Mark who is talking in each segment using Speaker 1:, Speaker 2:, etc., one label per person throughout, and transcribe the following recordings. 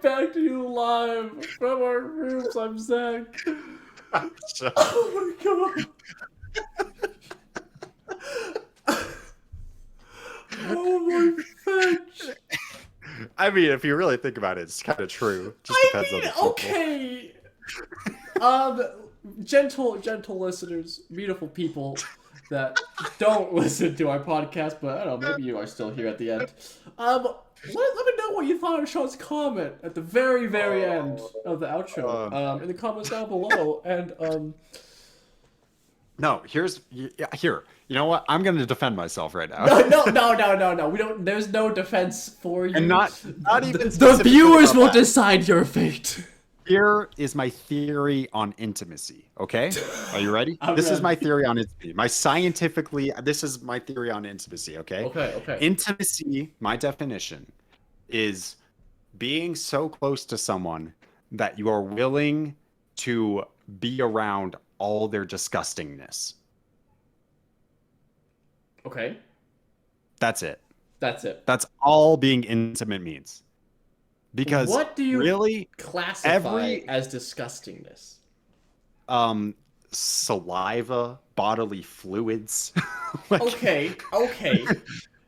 Speaker 1: back to you live from our rooms. I'm Zach.
Speaker 2: So,
Speaker 1: Oh my god. Oh my fetch.
Speaker 2: I mean, if you really think about it, it's kind of true. Just depends on the people.
Speaker 1: Okay. Um, gentle listeners, beautiful people that don't listen to our podcast, but I don't know, maybe you are still here at the end. Let me know what you thought of Sean's comment at the very, very end of the outro. In the comments down below, and
Speaker 2: No, here. You know what? I'm going to defend myself right now.
Speaker 1: no. We don't. There's no defense for you.
Speaker 2: And not even
Speaker 1: the viewers
Speaker 2: about
Speaker 1: will
Speaker 2: that.
Speaker 1: decide your fate.
Speaker 2: Here is my theory on intimacy. Okay, are you ready? This is my theory on intimacy. This is my theory on intimacy. Okay.
Speaker 1: Okay.
Speaker 2: Intimacy, my definition, is being so close to someone that you are willing to be around all their disgustingness.
Speaker 1: Okay.
Speaker 2: That's it.
Speaker 1: That's
Speaker 2: all being intimate means. Because
Speaker 1: what do you
Speaker 2: really
Speaker 1: classify as disgustingness?
Speaker 2: Saliva, bodily fluids. Like,
Speaker 1: Okay.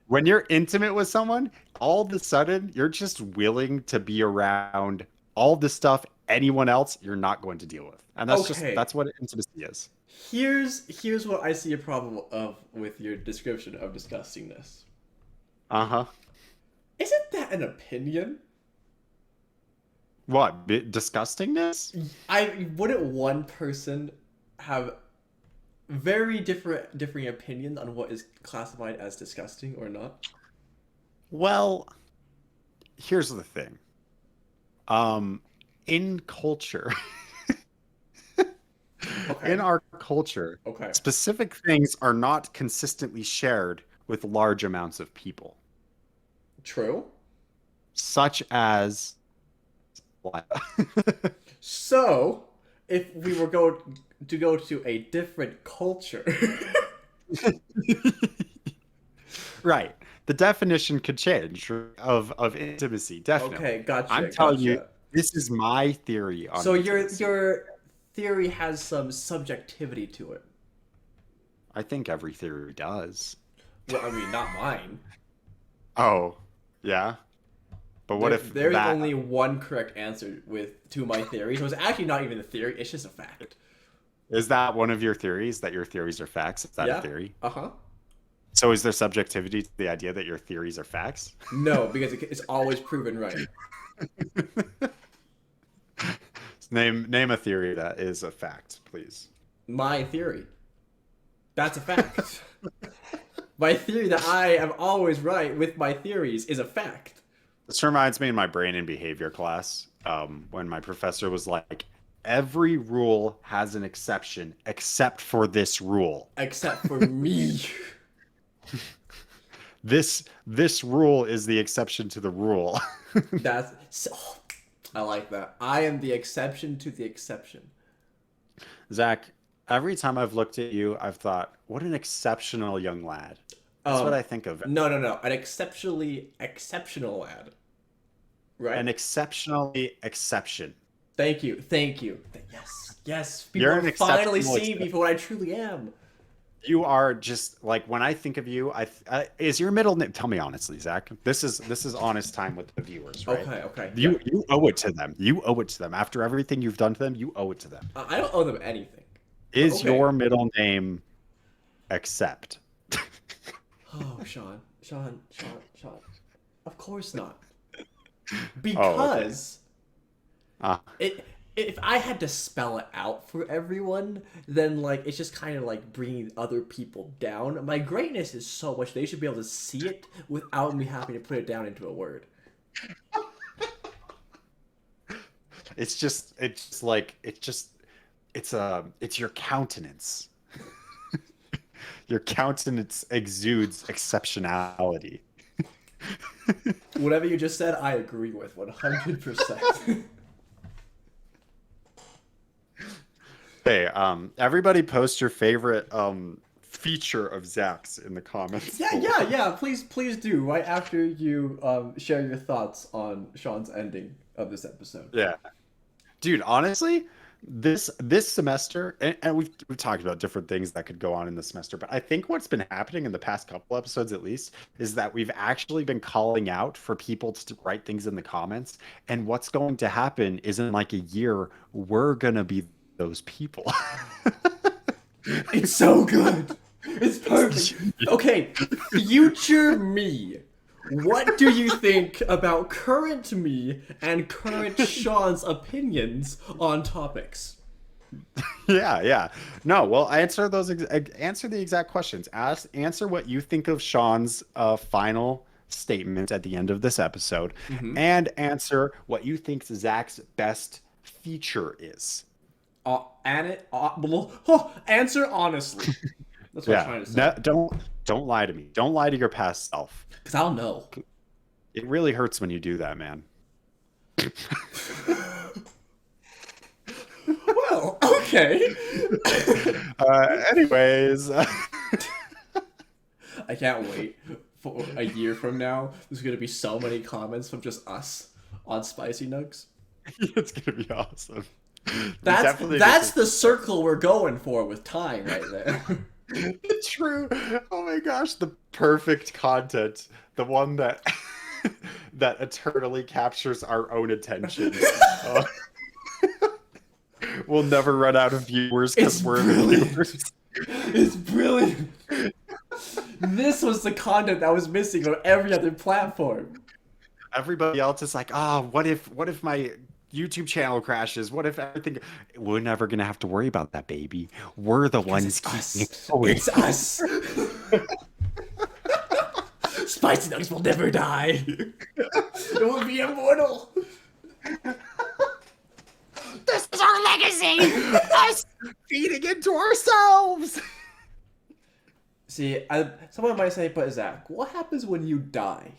Speaker 2: when you're intimate with someone, all of a sudden you're just willing to be around all the stuff anyone else you're not going to deal with. And that's what intimacy is.
Speaker 1: Here's what I see a problem with your description of disgustingness.
Speaker 2: Uh-huh.
Speaker 1: Isn't that an opinion?
Speaker 2: What? Disgustingness?
Speaker 1: Wouldn't one person have very differing opinions on what is classified as disgusting or not?
Speaker 2: Well, here's the thing. In culture,
Speaker 1: Okay.
Speaker 2: in our culture,
Speaker 1: Okay.
Speaker 2: specific things are not consistently shared with large amounts of people,
Speaker 1: True.
Speaker 2: such as
Speaker 1: So, if we were go to a different culture,
Speaker 2: right. The definition could change of intimacy, definitely.
Speaker 1: okay, gotcha.
Speaker 2: I'm telling you, this is my theory on
Speaker 1: So
Speaker 2: intimacy.
Speaker 1: your theory has some subjectivity to it.
Speaker 2: I think every theory does.
Speaker 1: Well, I mean, not mine.
Speaker 2: Oh, yeah. But what if
Speaker 1: there's
Speaker 2: that
Speaker 1: only one correct answer to my theory? So it's actually not even a theory; it's just a fact.
Speaker 2: is that one of your theories, that your theories are facts? Is that
Speaker 1: Yeah.
Speaker 2: a theory?
Speaker 1: Uh-huh.
Speaker 2: So is there subjectivity to the idea that your theories are facts?
Speaker 1: No, because it's always proven right.
Speaker 2: Name a theory that is a fact, please.
Speaker 1: My theory. That's a fact. My theory that I am always right with my theories is a fact.
Speaker 2: This reminds me in my brain and behavior class, when my professor was like, every rule has an exception except for this rule.
Speaker 1: Except for me.
Speaker 2: This rule is the exception to the rule.
Speaker 1: That's so, I like that. I am the exception to the exception.
Speaker 2: Zach, every time I've looked at you, I've thought, what an exceptional young lad. That's what I think of.
Speaker 1: No. An exceptionally exceptional lad. Right?
Speaker 2: An exceptionally exception.
Speaker 1: Thank you. Yes. People
Speaker 2: You're an
Speaker 1: are finally
Speaker 2: exceptional
Speaker 1: seeing me for what I truly am.
Speaker 2: You are just like, when I think of you, is your middle name? Tell me honestly, Zach. This is honest time with the viewers, right?
Speaker 1: Okay.
Speaker 2: You owe it to them. You owe it to them. After everything you've done to them, you owe it to them.
Speaker 1: I don't owe them anything.
Speaker 2: Is your middle name Accept?
Speaker 1: Oh, Sean. Of course not. Because if I had to spell it out for everyone, then like it's just kind of like bringing other people down. My greatness is so much they should be able to see it without me having to put it down into a word.
Speaker 2: It's your countenance. Your countenance exudes exceptionality.
Speaker 1: Whatever you just said, I agree with 100%.
Speaker 2: Hey, everybody post your favorite feature of Zach's in the comments.
Speaker 1: Yeah. Please do. Right after you share your thoughts on Sean's ending of this episode.
Speaker 2: Yeah, dude. Honestly, this semester, and we've talked about different things that could go on in the semester, but I think what's been happening in the past couple episodes, at least, is that we've actually been calling out for people to write things in the comments. And what's going to happen is in like a year, we're gonna be those people.
Speaker 1: It's so good. It's perfect. Okay, future me. What do you think about current me and current Sean's opinions on topics?
Speaker 2: Yeah. No, well, answer the exact questions. Answer what you think of Sean's final statement at the end of this episode, and answer what you think Zach's best feature is.
Speaker 1: Answer honestly. That's what I'm trying to say.
Speaker 2: Don't lie to me. Don't lie to your past self.
Speaker 1: Because I'll know.
Speaker 2: It really hurts when you do that, man.
Speaker 1: Well, okay.
Speaker 2: Anyways.
Speaker 1: I can't wait for a year from now. There's going to be so many comments from just us on Spicy Nuggs.
Speaker 2: It's going to be awesome.
Speaker 1: That's the circle we're going for with time right there.
Speaker 2: True. Oh my gosh, the perfect content. The one that that eternally captures our own attention. We'll never run out of viewers because we're the viewers.
Speaker 1: It's brilliant. This was the content that was missing on every other platform.
Speaker 2: Everybody else is like, what if my YouTube channel crashes? What if everything? We're never gonna have to worry about that, baby. We're the ones keeping it going.
Speaker 1: It's us. Spicy Nuggs will never die. It will be immortal.
Speaker 2: This is our legacy. Us feeding into ourselves.
Speaker 1: See, someone might say, but Zach, what happens when you die?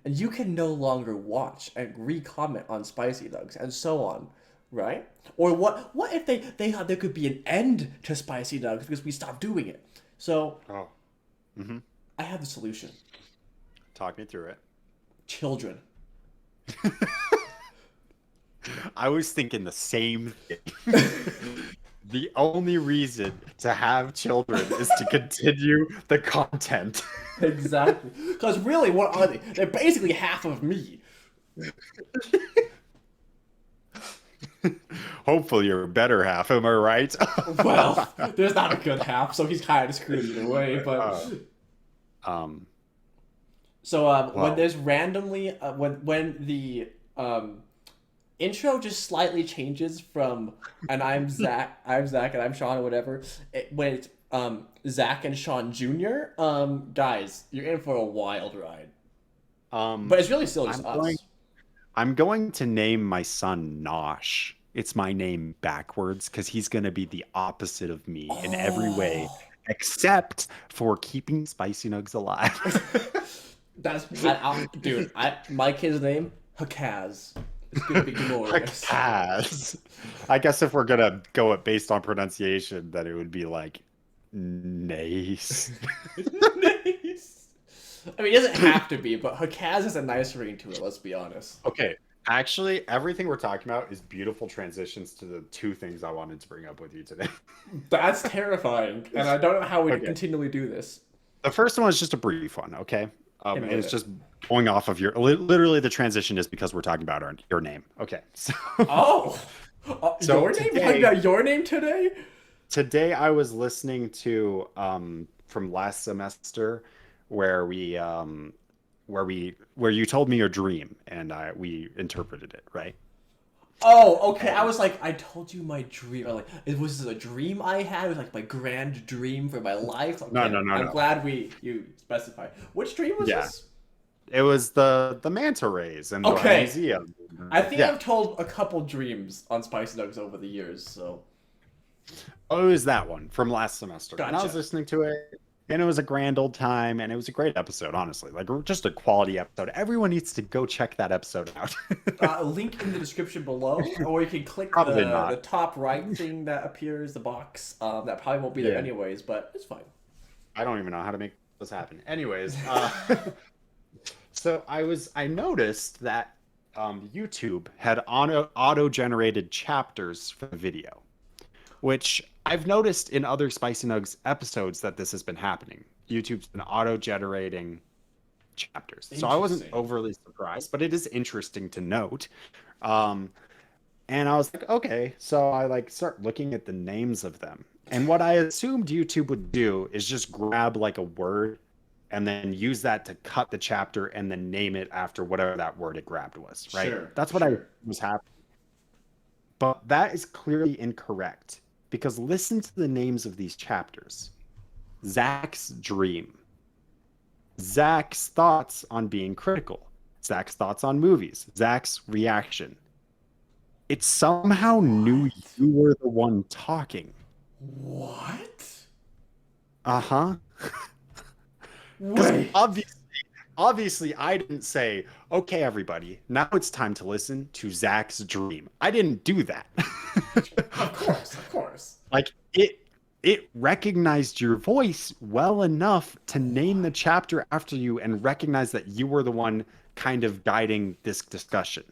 Speaker 1: And you can no longer watch and re-comment on Spicy Nuggs and so on, right? Or what if they thought there could be an end to Spicy Nuggs because we stopped doing it? So, I have the solution.
Speaker 2: Talk me through it.
Speaker 1: Children.
Speaker 2: I was thinking the same thing. The only reason to have children is to continue the content.
Speaker 1: Exactly. Because really, what are they? They're basically half of me.
Speaker 2: Hopefully you're a better half, am I right?
Speaker 1: Well, there's not a good half, so he's kind of screwed either way, but... when there's randomly... when the... intro just slightly changes from, and I'm Zach, and I'm Sean, or whatever. When it's Zach and Sean Jr., guys, you're in for a wild ride. But it's really still just us.
Speaker 2: I'm going to name my son Nosh. It's my name backwards because he's going to be the opposite of me in every way, except for keeping Spicy Nuggs alive.
Speaker 1: My kid's name, Hakaz. It's gonna be glorious.
Speaker 2: Hakaz. I guess if we're gonna go it based on pronunciation, then it would be like nice.
Speaker 1: Nice. I mean, it doesn't have to be, but Hakaz has a nice ring to it. Let's be honest.
Speaker 2: Okay, actually, everything we're talking about is beautiful transitions to the two things I wanted to bring up with you today.
Speaker 1: That's terrifying, and I don't know how we continually do this.
Speaker 2: The first one is just a brief one, okay? And it's just going off of literally the transition is because we're talking about your name. Okay. So,
Speaker 1: so your name? Talking about your name today?
Speaker 2: Today I was listening to from last semester where you told me your dream and we interpreted it, right?
Speaker 1: Oh, okay. I was like, I told you my dream. Like, was this a dream I had? It was like my grand dream for my life. Okay,
Speaker 2: No.
Speaker 1: I'm glad you specified. Which dream was this?
Speaker 2: It was the manta rays and the museum.
Speaker 1: I think I've told a couple dreams on Spicy Nuggs over the years, so.
Speaker 2: Oh, it was that one from last semester.
Speaker 1: Gotcha.
Speaker 2: And I was listening to it, and it was a grand old time, and it was a great episode, honestly. Like, just a quality episode. Everyone needs to go check that episode out.
Speaker 1: Link in the description below, or you can click the top right thing that appears, the box. That probably won't be there anyways, but it's fine.
Speaker 2: I don't even know how to make this happen. Anyways, so I noticed that YouTube had auto-generated chapters for the video, which I've noticed in other Spicy Nugs episodes that this has been happening. YouTube's been auto-generating chapters. So I wasn't overly surprised, but it is interesting to note. And I was like, okay, so I like start looking at the names of them. And what I assumed YouTube would do is just grab like a word and then use that to cut the chapter and then name it after whatever that word it grabbed was, right?
Speaker 1: Sure.
Speaker 2: That's what I was happening. But that is clearly incorrect because listen to the names of these chapters. Zach's dream. Zach's thoughts on being critical. Zach's thoughts on movies. Zach's reaction. It somehow knew you were the one talking.
Speaker 1: What?
Speaker 2: Uh-huh.
Speaker 1: Wait.
Speaker 2: Obviously, I didn't say, okay, everybody, now it's time to listen to Zach's dream. I didn't do that.
Speaker 1: Of course.
Speaker 2: Like, it recognized your voice well enough to name the chapter after you and recognize that you were the one kind of guiding this discussion.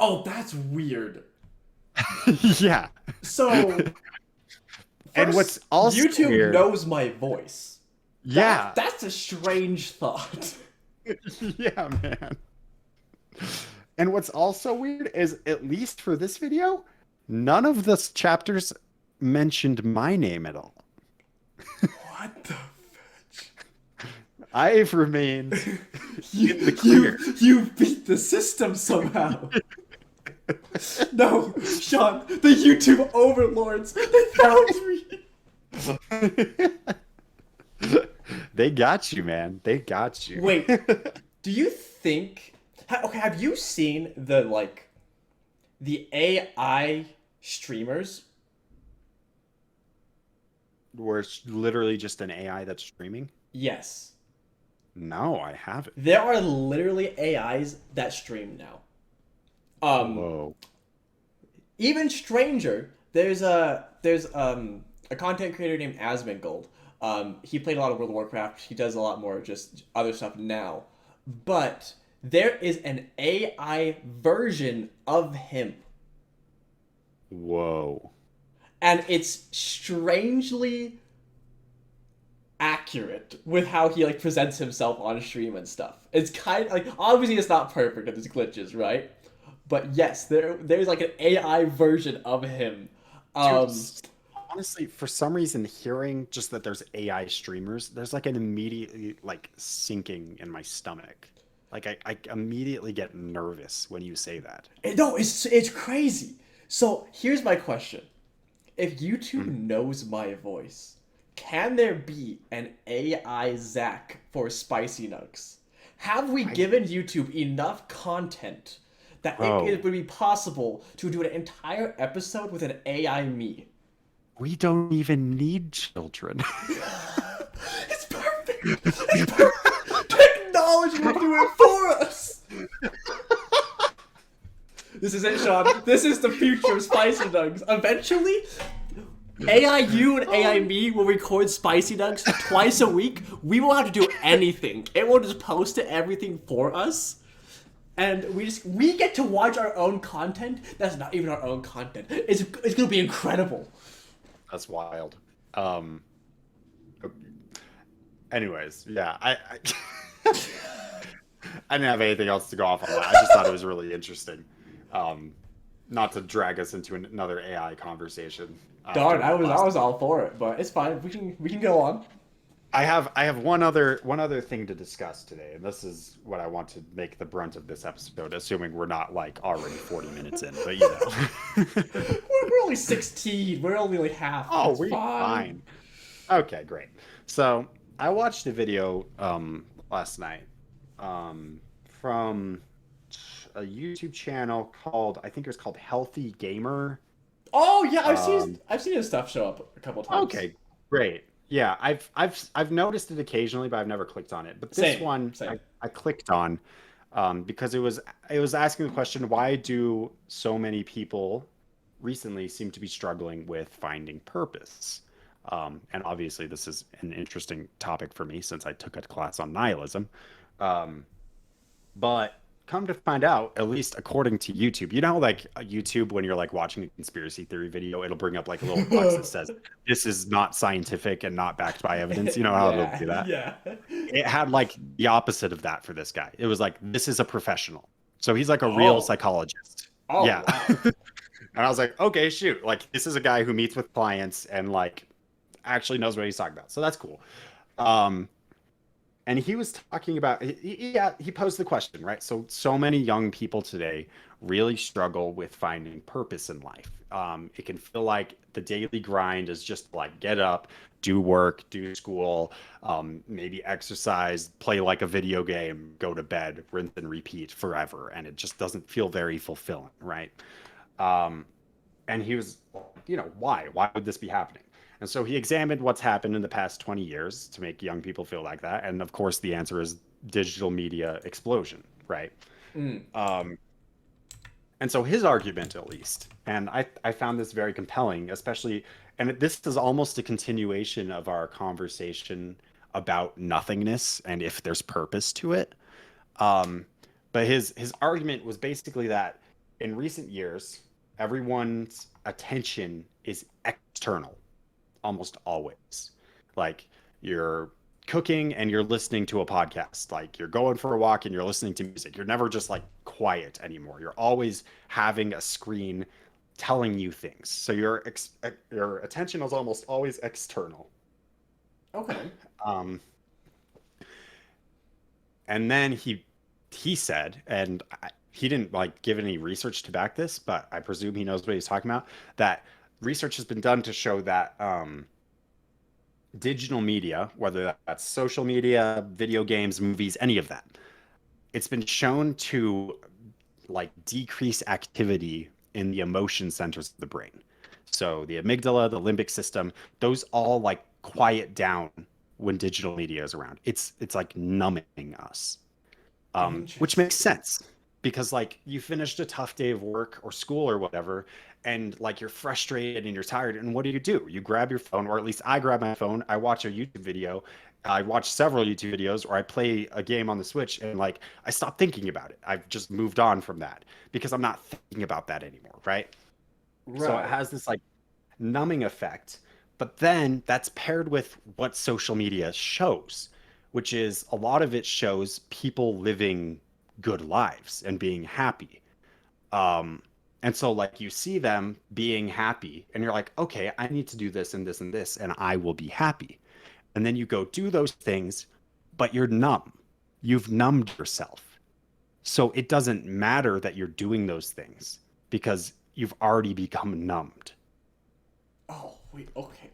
Speaker 1: Oh, that's weird.
Speaker 2: Yeah.
Speaker 1: So,
Speaker 2: and what's also
Speaker 1: YouTube
Speaker 2: weird,
Speaker 1: knows my voice.
Speaker 2: Yeah.
Speaker 1: That's a strange thought.
Speaker 2: Yeah, man. And what's also weird is, at least for this video, none of the chapters mentioned my name at all.
Speaker 1: What the fetch?
Speaker 2: I've remained in the clear.
Speaker 1: You beat the system somehow. No, Sean, the YouTube overlords, they found me.
Speaker 2: They got you, man. They got you.
Speaker 1: Wait, do you think... Okay, have you seen the AI streamers?
Speaker 2: Where it's literally just an AI that's streaming?
Speaker 1: Yes.
Speaker 2: No, I haven't.
Speaker 1: There are literally AIs that stream now.
Speaker 2: Whoa.
Speaker 1: Even stranger, there's a content creator named Asmongold. He played a lot of World of Warcraft. He does a lot more just other stuff now. But there is an AI version of him.
Speaker 2: Whoa.
Speaker 1: And it's strangely accurate with how he presents himself on stream and stuff. It's kind of obviously it's not perfect and there's glitches, right? But yes, there's an AI version of him.
Speaker 2: Honestly, for some reason, hearing just that there's AI streamers, there's an immediate sinking in my stomach. I immediately get nervous when you say that.
Speaker 1: No, it's crazy. So here's my question: if YouTube knows my voice, can there be an AI Zach for Spicy Nugs? Have we given YouTube enough content that it would be possible to do an entire episode with an AI me?
Speaker 2: We don't even need children.
Speaker 1: It's perfect. It's perfect. Technology will do it for us. This is it, Sean. This is the future of Spicy Nugs. Eventually, AI you and AI me will record Spicy Nugs twice a week. We won't have to do anything. It will just post everything for us. And we get to watch our own content. That's not even our own content. It's gonna be incredible.
Speaker 2: That's wild. Anyways, yeah, I I didn't have anything else to go off on that. I just thought it was really interesting. Not to drag us into another AI conversation.
Speaker 1: Darn, I was all for it, but it's fine. We can go on.
Speaker 2: I have one other thing to discuss today, and this is what I want to make the brunt of this episode, assuming we're not already 40 minutes in, but you know.
Speaker 1: we're only 16. We're only half.
Speaker 2: Oh,
Speaker 1: That's
Speaker 2: we're fine. Okay, great. So I watched a video last night from a YouTube channel called, I think it was called Healthy Gamer.
Speaker 1: Oh yeah, I've seen his stuff show up a couple times.
Speaker 2: Okay, great. Yeah, I've noticed it occasionally, but I've never clicked on it. But this one I clicked on because it was asking the question, why do so many people recently seem to be struggling with finding purpose? And obviously, this is an interesting topic for me since I took a class on nihilism. Um, but come to find out, at least according to YouTube, you know, like YouTube, when you're like watching a conspiracy theory video, it'll bring up like a little box that says, this is not scientific and not backed by evidence. You know how it'll
Speaker 1: Yeah,
Speaker 2: do that?
Speaker 1: yeah.
Speaker 2: It had like the opposite of that for this guy. It was like, this is a professional. So he's like a real
Speaker 1: Oh.
Speaker 2: psychologist.
Speaker 1: Oh,
Speaker 2: Yeah.
Speaker 1: wow.
Speaker 2: And I was like, okay, shoot. Like, this is a guy who meets with clients and like actually knows what he's talking about. So that's cool. Um, and he was talking about, yeah, he posed the question, right? So many young people today really struggle with finding purpose in life. It can feel like the daily grind is just like get up, do work, do school, maybe exercise, play like a video game, go to bed, rinse and repeat forever. And it just doesn't feel very fulfilling, right? Um, and he was, you know, why? Why would this be happening? And so he examined what's happened in the past 20 years to make young people feel like that. And of course, the answer is digital media explosion, right?
Speaker 1: Mm.
Speaker 2: Um, and so his argument, at least, and I found this very compelling, especially, and this is almost a continuation of our conversation about nothingness and if there's purpose to it. Um, but his argument was basically that in recent years, everyone's attention is external almost always. Like you're cooking and you're listening to a podcast. Like you're going for a walk and you're listening to music. You're never just like quiet anymore. You're always having a screen telling you things. So your attention is almost always external.
Speaker 1: Okay.
Speaker 2: Um, and then he said, and he didn't like give any research to back this, but I presume he knows what he's talking about. That research has been done to show that digital media, whether that's social media, video games, movies, any of that, it's been shown to like decrease activity in the emotion centers of the brain. So the amygdala, the limbic system, those all like quiet down when digital media is around. It's like numbing us, which makes
Speaker 1: Interesting.
Speaker 2: sense because like you finished a tough day of work or school or whatever, and like you're frustrated and you're tired, and what do? You grab your phone, or at least I grab my phone, I watch a YouTube video, I watch several YouTube videos, or I play a game on the Switch, and like I stop thinking about it. I've just moved on from that because I'm not thinking about that anymore, right? So it
Speaker 1: Right.
Speaker 2: has this like numbing effect. But then that's paired with what social media shows, which is a lot of it shows people living good lives and being happy. Um, and so like you see them being happy and you're like, okay, I need to do this and this and this, and I will be happy. And then you go do those things, but you're numb. You've numbed yourself. So it doesn't matter that you're doing those things because you've already become numbed.
Speaker 1: Oh, wait, okay.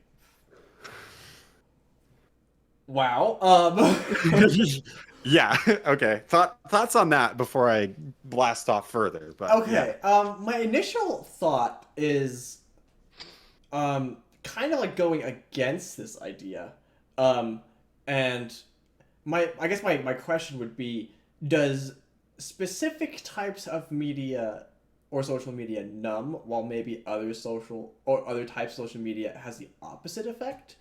Speaker 1: Wow.
Speaker 2: Yeah. Okay. Thoughts on that before I blast off further. But yeah.
Speaker 1: Okay. My initial thought is kind of like going against this idea. Um, and I guess my question would be, does specific types of media or social media numb while maybe other types of social media has the opposite effect?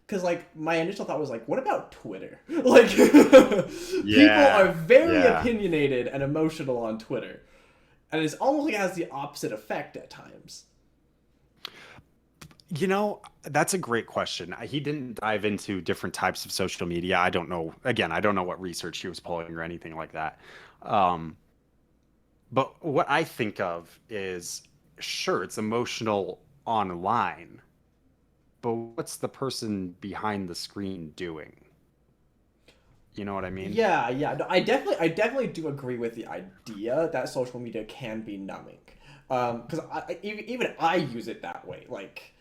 Speaker 1: Because like my initial thought was like, what about Twitter? Like people
Speaker 2: Yeah.
Speaker 1: are very
Speaker 2: Yeah.
Speaker 1: opinionated and emotional on Twitter, and it's almost like it has the opposite effect at times.
Speaker 2: You know, that's a great question. He didn't dive into different types of social media. I don't know. Again, I don't know what research he was pulling or anything like that. Um, but what I think of is sure, it's emotional online, but what's the person behind the screen doing? You know what I mean?
Speaker 1: Yeah, yeah. No, I definitely do agree with the idea that social media can be numbing. Because even I use it that way. Like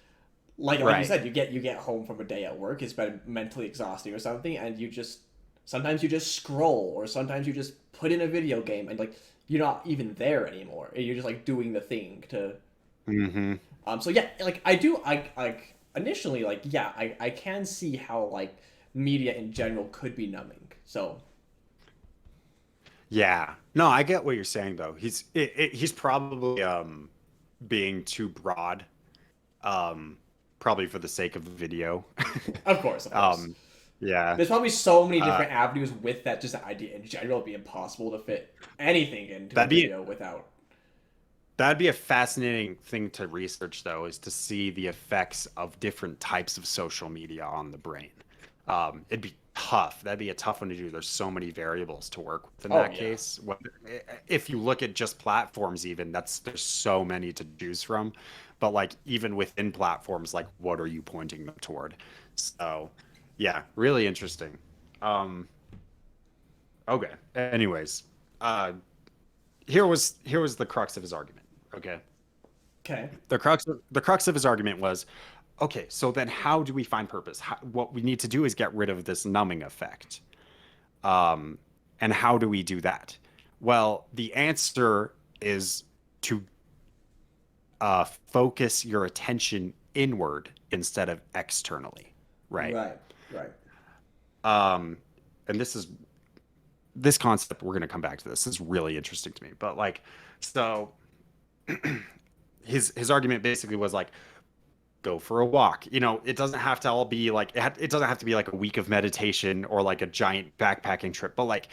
Speaker 1: you
Speaker 2: Right.
Speaker 1: said, you get home from a day at work, it's been mentally exhausting or something, and you just sometimes you just scroll, or sometimes you just put in a video game, and like you're not even there anymore. You're just like doing the thing to.
Speaker 2: Hmm.
Speaker 1: So yeah, like I do. I like initially like yeah, I can see how like media in general could be numbing. So
Speaker 2: Yeah. No, I get what you're saying though. He's probably being too broad. Um probably for the sake of the video.
Speaker 1: Of course, of course.
Speaker 2: Yeah.
Speaker 1: There's probably so many different avenues with that just idea in general. It'd be impossible to fit anything into a
Speaker 2: That'd be
Speaker 1: video without.
Speaker 2: that'd be a fascinating thing to research, though, is to see the effects of different types of social media on the brain. It'd be tough. That'd be a tough one to do. There's so many variables to work with in
Speaker 1: Oh
Speaker 2: that
Speaker 1: yeah.
Speaker 2: case. If you look at just platforms, even there's so many to choose from. But like even within platforms, like what are you pointing them toward? So, yeah, really interesting. Um, okay. Anyways, uh, here was the crux of his argument. Okay.
Speaker 1: Okay.
Speaker 2: The crux of his argument was, okay, so then how do we find purpose? What we need to do is get rid of this numbing effect. And how do we do that? Well, the answer is to focus your attention inward instead of externally, right?
Speaker 1: Right. Right.
Speaker 2: Um, and this concept, we're going to come back to this. This is really interesting to me. But like, so his argument basically was like, go for a walk. It doesn't have to all be like it doesn't have to be like a week of meditation or like a giant backpacking trip, but like,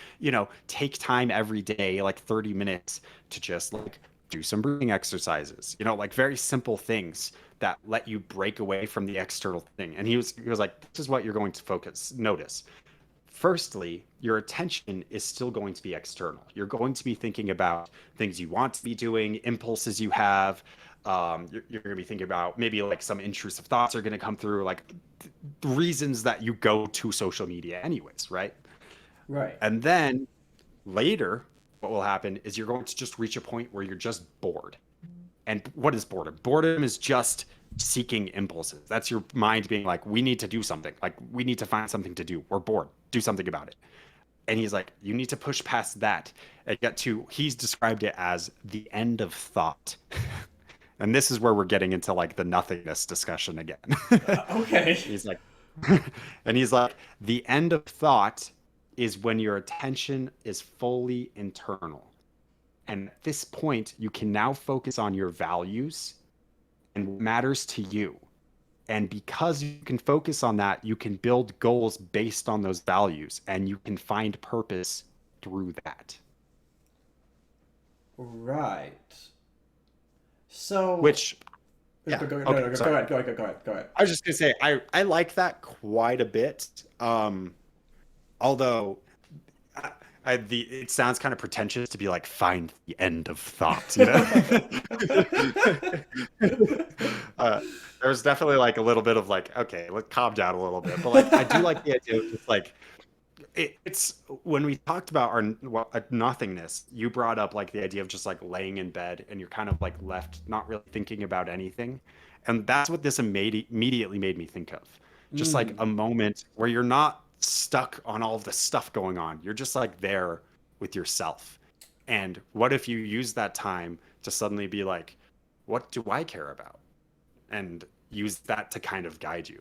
Speaker 2: take time every day, like 30 minutes to just like do some breathing exercises, like very simple things that let you break away from the external thing. And he was like, this is what you're going to notice. Firstly, your attention is still going to be external. You're going to be thinking about things you want to be doing, impulses you have. You're going to be thinking about maybe like some intrusive thoughts are going to come through, like reasons that you go to social media anyways, right?
Speaker 1: Right.
Speaker 2: And then later, what will happen is you're going to just reach a point where you're just bored. And what is boredom? Boredom is just seeking impulses. That's your mind being like, we need to do something. Like, we need to find something to do. We're bored. Do something about it. And he's like, you need to push past that and get to, he's described it as the end of thought. And this is where we're getting into like the nothingness discussion again.
Speaker 1: Okay.
Speaker 2: He's like, and he's like, the end of thought is when your attention is fully internal. And at this point, you can now focus on your values and what matters to you. And because you can focus on that, you can build goals based on those values and you can find purpose through that.
Speaker 1: Right. So.
Speaker 2: Which, yeah.
Speaker 1: Go
Speaker 2: Okay,
Speaker 1: ahead. Go ahead.
Speaker 2: I was just gonna say I like that quite a bit. Although it sounds kind of pretentious to be like find the end of thought. There's definitely like a little bit of like, okay, let's calm down a little bit. But like I do like the idea of just like it's when we talked about our nothingness, you brought up like the idea of just like laying in bed and you're kind of like left not really thinking about anything. And that's what this immediately made me think of. Just like a moment where you're not stuck on all of the stuff going on. You're just like there with yourself. And what if you use that time to suddenly be like, what do I care about? And use that to kind of guide you.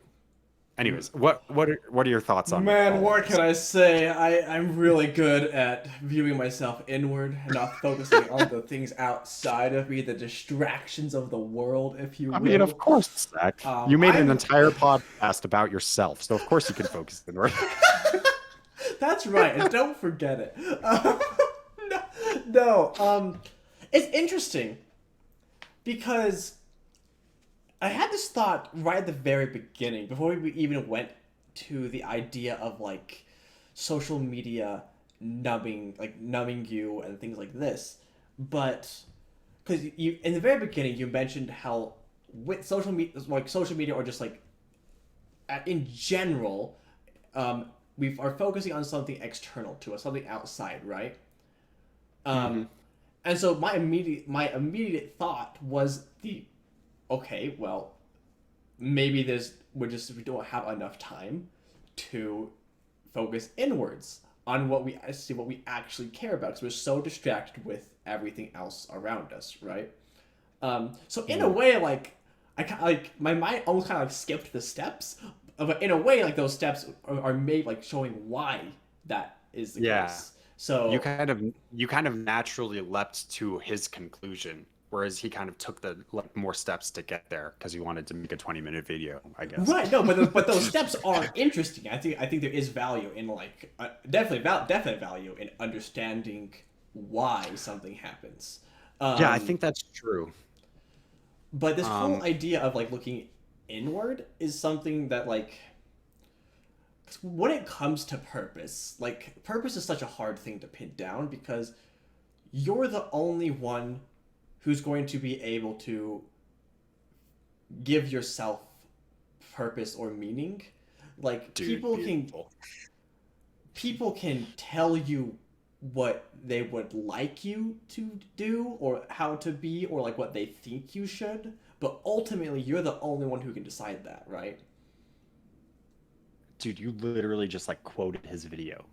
Speaker 2: Anyways, what are your thoughts on
Speaker 1: Man, what can I say? I'm really good at viewing myself inward and not focusing on the things outside of me, the distractions of the world, if you will.
Speaker 2: I mean, of course, Zach. You made an entire podcast about yourself, so of course you can focus inward.
Speaker 1: That's right, and don't forget it. No, it's interesting because I had this thought right at the very beginning, before we even went to the idea of like social media numbing you and things like this. But because you in the very beginning you mentioned how with social media or just like in general, we are focusing on something external to us, something outside, right? And so my immediate thought was okay, well, maybe we don't have enough time to focus inwards on what we actually care about because we're so distracted with everything else around us, right? So in a way, like my mind almost kind of like skipped the steps, but in a way, like those steps are made like showing why that is the case. So
Speaker 2: you kind of naturally leapt to his conclusion, whereas he kind of took the like more steps to get there because he wanted to make a 20-minute video, I guess.
Speaker 1: Right. No, but those steps are interesting. I think there is value in like definite value in understanding why something happens.
Speaker 2: Yeah, I think that's true.
Speaker 1: But this whole idea of like looking inward is something that like when it comes to purpose, like purpose is such a hard thing to pin down because you're the only one who's going to be able to give yourself purpose or meaning. Like people can tell you what they would like you to do or how to be or like what they think you should, but ultimately you're the only one who can decide that, right?
Speaker 2: Dude, you literally just like quoted his video.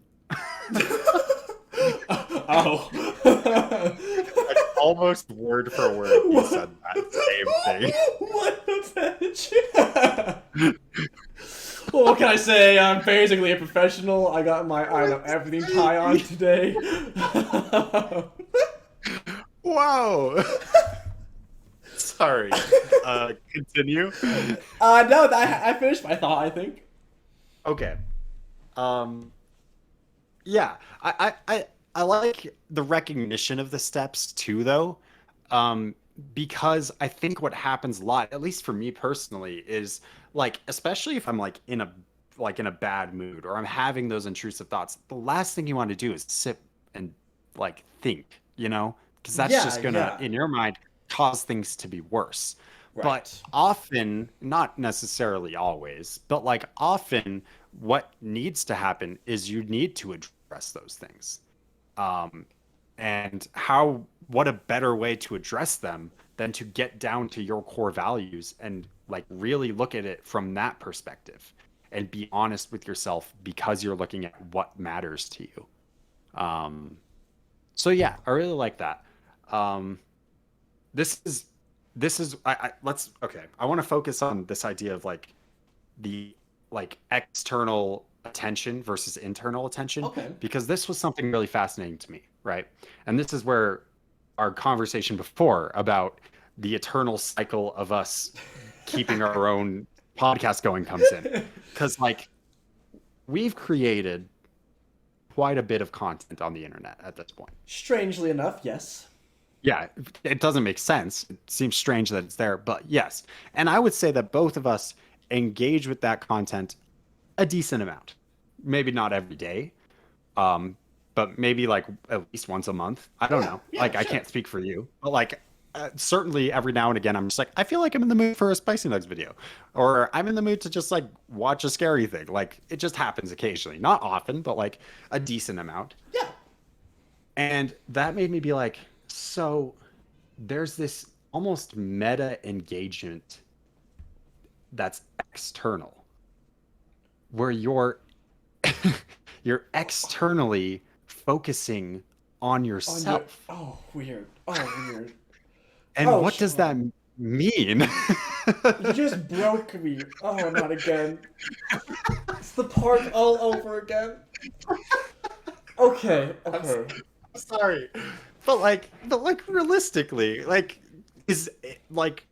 Speaker 1: Oh.
Speaker 2: Like, almost word for word you said that same thing.
Speaker 1: What the bitch? Well, what can I say? I'm basically a professional. I got my I know everything tie on today.
Speaker 2: Whoa. Sorry. Continue.
Speaker 1: No, I finished my thought, I think.
Speaker 2: Okay. Yeah, I like the recognition of the steps too, though, because I think what happens a lot, at least for me personally, is like, especially if I'm like in a bad mood or I'm having those intrusive thoughts, the last thing you want to do is sit and like think, because that's just gonna in your mind cause things to be worse. Right. But often, not necessarily always, but like often what needs to happen is you need to address those things. And what a better way to address them than to get down to your core values and like really look at it from that perspective and be honest with yourself because you're looking at what matters to you. So yeah, I really like that. This is I want to focus on this idea of like the like external attention versus internal attention, because this was something really fascinating to me, right? And this is where our conversation before about the eternal cycle of us keeping our own podcast going comes in, because like we've created quite a bit of content on the internet at this point.
Speaker 1: Strangely enough, yes.
Speaker 2: Yeah, it doesn't make sense. It seems strange that it's there, but yes. And I would say that both of us engage with that content a decent amount. Maybe not every day, but maybe like at least once a month. I don't know. Yeah, like, sure. I can't speak for you, but like certainly every now and again, I'm just like, I feel like I'm in the mood for a Spicy Nuggs video, or I'm in the mood to just like watch a scary thing. Like it just happens occasionally, not often, but like a decent amount.
Speaker 1: Yeah.
Speaker 2: And that made me be like, so there's this almost meta engagement that's external, where you're externally focusing on yourself.
Speaker 1: Weird.
Speaker 2: And what does that mean?
Speaker 1: You just broke me. Oh, not again. It's the part all over again. Okay.
Speaker 2: I'm sorry. But like realistically, like, is like,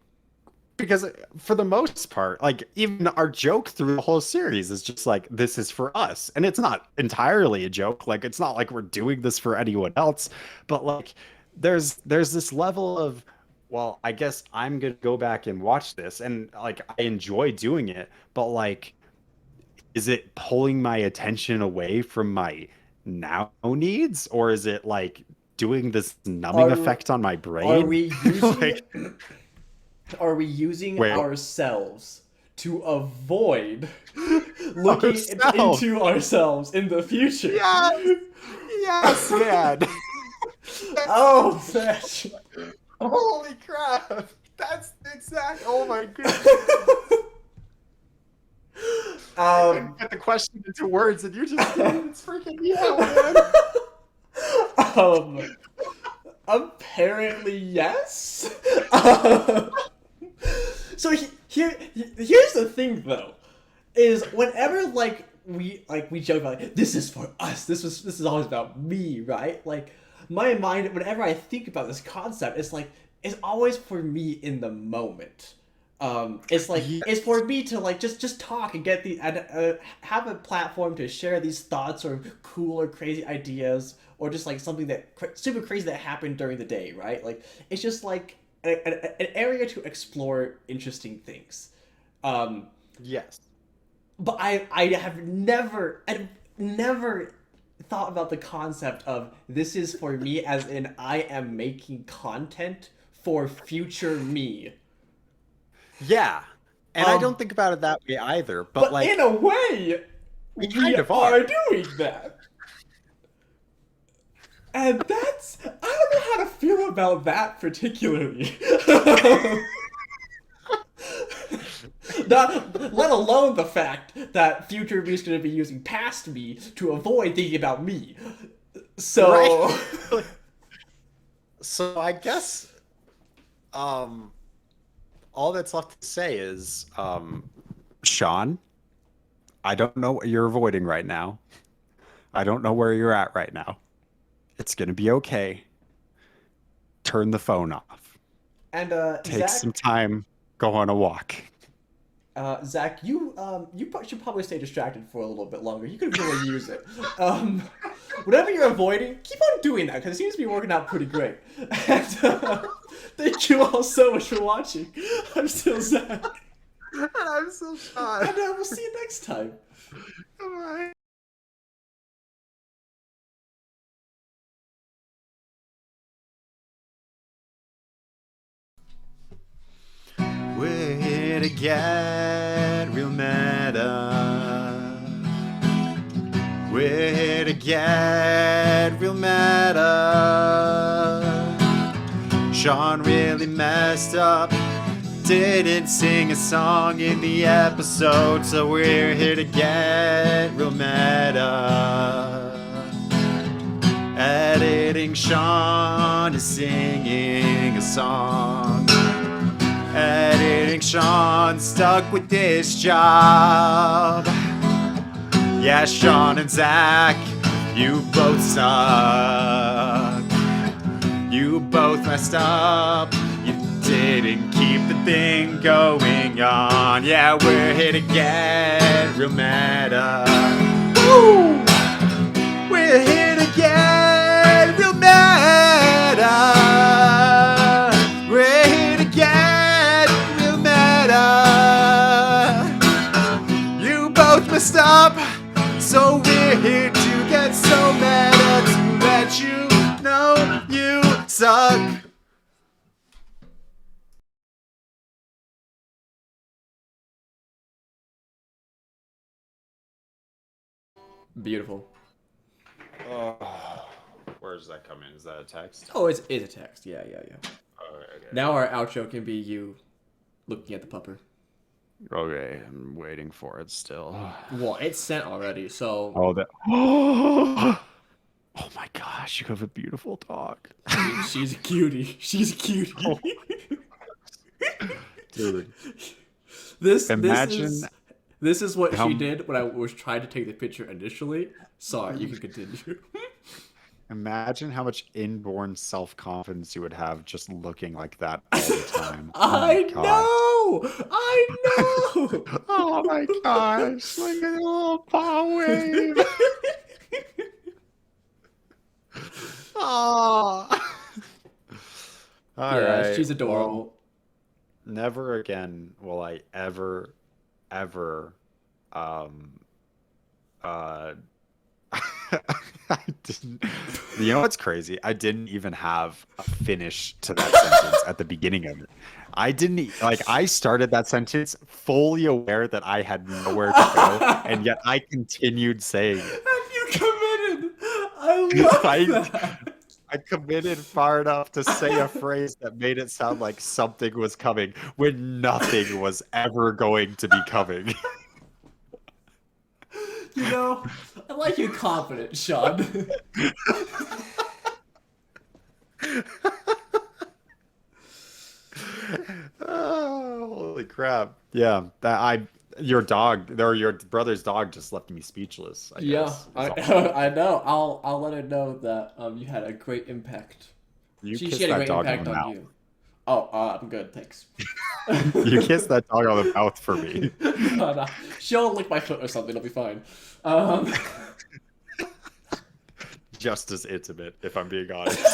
Speaker 2: because for the most part, like even our joke through the whole series is just like, this is for us. And it's not entirely a joke. Like, it's not like we're doing this for anyone else, but like there's this level of, well, I guess I'm going to go back and watch this. And like, I enjoy doing it, but like, is it pulling my attention away from my now needs? Or is it like doing this numbing effect on my brain?
Speaker 1: Are we using ourselves to avoid looking into ourselves in the future?
Speaker 2: Yes, man.
Speaker 1: Oh, bitch.
Speaker 2: Holy crap. That's exact. Oh my goodness. I get the question into words and you're just it's freaking me out, man.
Speaker 1: Apparently yes. So here's the thing though, is whenever like we joke about like, this is for us, this is always about me, right? Like my mind, whenever I think about this concept, it's like is always for me in the moment. It's like
Speaker 2: Yes.
Speaker 1: it's for me to like just talk and get the and have a platform to share these thoughts or cool or crazy ideas or just like something that super crazy that happened during the day, right? Like it's just like an area to explore interesting things. Um,
Speaker 2: Yes.
Speaker 1: but I have never thought about the concept of this is for me as in I am making content for future me.
Speaker 2: Yeah. And I don't
Speaker 1: Um,
Speaker 2: think about it that way either, but
Speaker 1: but in
Speaker 2: like
Speaker 1: a way,
Speaker 2: we
Speaker 1: we
Speaker 2: kind of
Speaker 1: are
Speaker 2: are.
Speaker 1: doing that. And that's I don't know how to feel about that particularly. Not let alone the fact that future me is going to be using past me to avoid thinking about me.
Speaker 2: Right.
Speaker 1: So
Speaker 2: So I guess um all that's left to say is Sean, I don't know what you're avoiding right now. I don't know where you're at right now. It's going to be okay. Turn the phone off.
Speaker 1: and
Speaker 2: Take some time, go on a walk.
Speaker 1: Zach, should probably stay distracted for a little bit longer. You could really use it. Whatever you're avoiding, keep on doing that because it seems to be working out pretty great. And thank you all so much for watching. I'm still Zach,
Speaker 2: And I'm so Sean.
Speaker 1: and we'll see you next time.
Speaker 2: Bye. We're here to get real meta. We're here to get real meta. Sean really messed up. Didn't sing a song in the episode, so we're here to get real meta. Editing Sean is singing a song. Editing Sean stuck with this job. Yeah, Sean and Zach, you both suck. You both messed up. You didn't keep the thing going on. Yeah, we're here to get real meta. Woo! We're here to get real meta. We're here to get real meta. You both messed up, so we're here to get so meta to let you know you suck.
Speaker 1: Beautiful.
Speaker 2: Where does that come in? Is that a text?
Speaker 1: Oh, it's a text. Yeah.
Speaker 2: Okay.
Speaker 1: Now our outro can be you looking at the pupper.
Speaker 2: Okay, I'm waiting for it still.
Speaker 1: Well, it's sent already, so
Speaker 2: Oh, that. Oh my gosh, you have a beautiful dog.
Speaker 1: she's a cutie. She's a cutie.
Speaker 2: Oh. Dude,
Speaker 1: This
Speaker 2: imagine
Speaker 1: this is what
Speaker 2: how-
Speaker 1: she did when I was trying to take the picture initially. Sorry, you can continue.
Speaker 2: imagine how much inborn self-confidence you would have just looking like that all the time.
Speaker 1: I
Speaker 2: God.
Speaker 1: know.
Speaker 2: Oh my gosh, look at the little paw wave. Oh. All
Speaker 1: Yeah,
Speaker 2: right.
Speaker 1: she's adorable.
Speaker 2: Never again will I ever um uh I didn't, you know what's crazy? I didn't even have a finish to that sentence at the beginning of it. I didn't like I started that sentence fully aware that I had nowhere to go, and yet I continued saying it.
Speaker 1: Have you committed? I love that.
Speaker 2: I committed far enough to say a phrase that made it sound like something was coming when nothing was ever going to be coming.
Speaker 1: You know, I like you confident, Sean.
Speaker 2: Oh, holy crap. Yeah, your dog or your brother's dog just left me speechless, I
Speaker 1: Yeah,
Speaker 2: guess. is all.
Speaker 1: I know. I'll let her know that you had a great impact.
Speaker 2: You
Speaker 1: She
Speaker 2: kissed
Speaker 1: had a
Speaker 2: that
Speaker 1: great
Speaker 2: dog on
Speaker 1: impact
Speaker 2: the
Speaker 1: on
Speaker 2: mouth.
Speaker 1: you. Oh, I'm good, thanks.
Speaker 2: You kiss that dog on the mouth for me.
Speaker 1: No. She'll lick my foot or something. It'll be fine.
Speaker 2: Just as intimate, if I'm being honest.